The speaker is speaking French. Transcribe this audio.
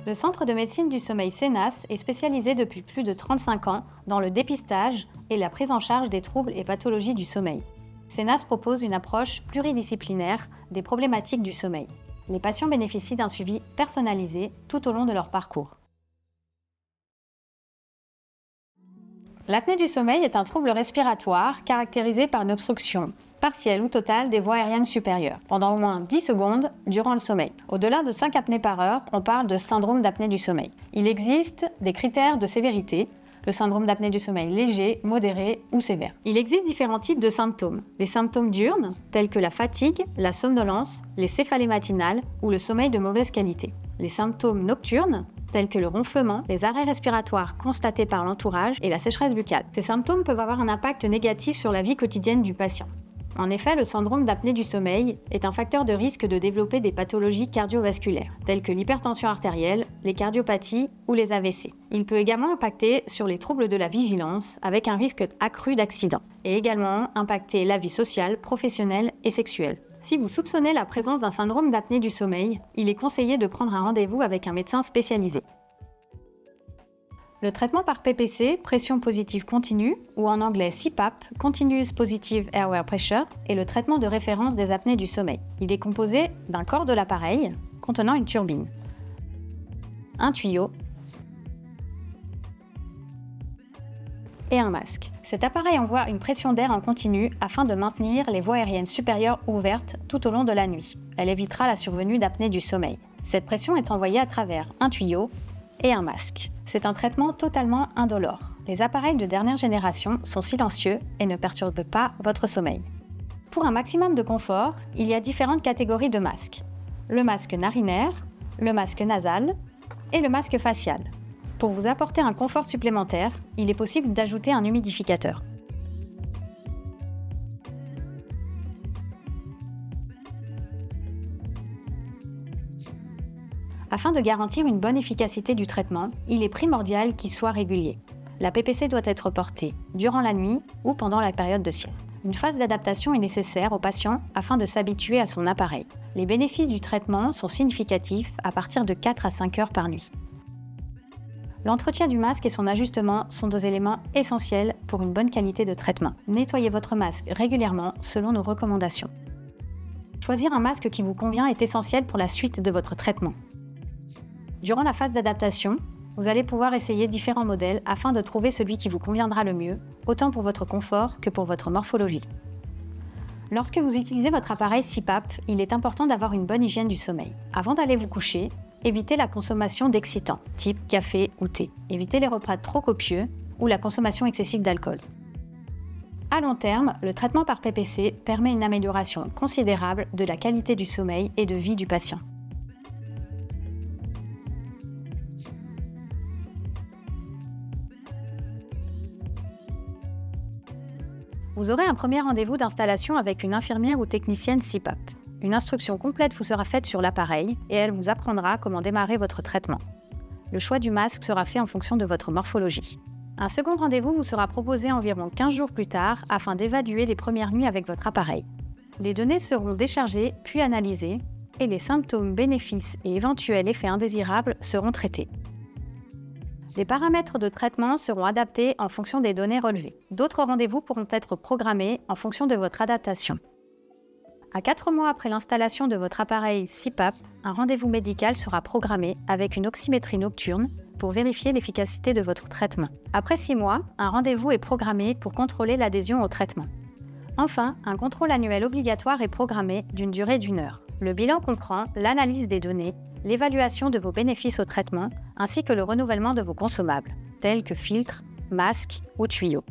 Le Centre de médecine du sommeil CENAS est spécialisé depuis plus de 35 ans dans le dépistage et la prise en charge des troubles et pathologies du sommeil. CENAS propose une approche pluridisciplinaire des problématiques du sommeil. Les patients bénéficient d'un suivi personnalisé tout au long de leur parcours. L'apnée du sommeil est un trouble respiratoire caractérisé par une obstruction partielle ou totale des voies aériennes supérieures pendant au moins 10 secondes durant le sommeil. Au-delà de 5 apnées par heure, on parle de syndrome d'apnée du sommeil. Il existe des critères de sévérité, le syndrome d'apnée du sommeil léger, modéré ou sévère. Il existe différents types de symptômes. Les symptômes diurnes, tels que la fatigue, la somnolence, les céphalées matinales ou le sommeil de mauvaise qualité. Les symptômes nocturnes, tels que le ronflement, les arrêts respiratoires constatés par l'entourage et la sécheresse buccale. Ces symptômes peuvent avoir un impact négatif sur la vie quotidienne du patient. En effet, le syndrome d'apnée du sommeil est un facteur de risque de développer des pathologies cardiovasculaires, telles que l'hypertension artérielle, les cardiopathies ou les AVC. Il peut également impacter sur les troubles de la vigilance, avec un risque accru d'accident, et également impacter la vie sociale, professionnelle et sexuelle. Si vous soupçonnez la présence d'un syndrome d'apnée du sommeil, il est conseillé de prendre un rendez-vous avec un médecin spécialisé. Le traitement par PPC, pression positive continue, ou en anglais CPAP, Continuous Positive Airway Pressure, est le traitement de référence des apnées du sommeil. Il est composé d'un corps de l'appareil contenant une turbine, un tuyau et un masque. Cet appareil envoie une pression d'air en continu afin de maintenir les voies aériennes supérieures ouvertes tout au long de la nuit. Elle évitera la survenue d'apnée du sommeil. Cette pression est envoyée à travers un tuyau et un masque. C'est un traitement totalement indolore. Les appareils de dernière génération sont silencieux et ne perturbent pas votre sommeil. Pour un maximum de confort, il y a différentes catégories de masques. Le masque narinaire, le masque nasal et le masque facial. Pour vous apporter un confort supplémentaire, il est possible d'ajouter un humidificateur. Afin de garantir une bonne efficacité du traitement, il est primordial qu'il soit régulier. La PPC doit être portée durant la nuit ou pendant la période de sieste. Une phase d'adaptation est nécessaire au patient afin de s'habituer à son appareil. Les bénéfices du traitement sont significatifs à partir de 4 à 5 heures par nuit. L'entretien du masque et son ajustement sont deux éléments essentiels pour une bonne qualité de traitement. Nettoyez votre masque régulièrement selon nos recommandations. Choisir un masque qui vous convient est essentiel pour la suite de votre traitement. Durant la phase d'adaptation, vous allez pouvoir essayer différents modèles afin de trouver celui qui vous conviendra le mieux, autant pour votre confort que pour votre morphologie. Lorsque vous utilisez votre appareil CPAP, il est important d'avoir une bonne hygiène du sommeil. Avant d'aller vous coucher, évitez la consommation d'excitants, type café ou thé. Évitez les repas trop copieux ou la consommation excessive d'alcool. À long terme, le traitement par PPC permet une amélioration considérable de la qualité du sommeil et de vie du patient. Vous aurez un premier rendez-vous d'installation avec une infirmière ou technicienne CPAP. Une instruction complète vous sera faite sur l'appareil et elle vous apprendra comment démarrer votre traitement. Le choix du masque sera fait en fonction de votre morphologie. Un second rendez-vous vous sera proposé environ 15 jours plus tard afin d'évaluer les premières nuits avec votre appareil. Les données seront déchargées puis analysées et les symptômes, bénéfices et éventuels effets indésirables seront traités. Les paramètres de traitement seront adaptés en fonction des données relevées. D'autres rendez-vous pourront être programmés en fonction de votre adaptation. À 4 mois après l'installation de votre appareil CPAP, un rendez-vous médical sera programmé avec une oxymétrie nocturne pour vérifier l'efficacité de votre traitement. Après 6 mois, un rendez-vous est programmé pour contrôler l'adhésion au traitement. Enfin, un contrôle annuel obligatoire est programmé d'une durée d'1 heure. Le bilan comprend l'analyse des données, l'évaluation de vos bénéfices au traitement, ainsi que le renouvellement de vos consommables, tels que filtres, masques ou tuyaux.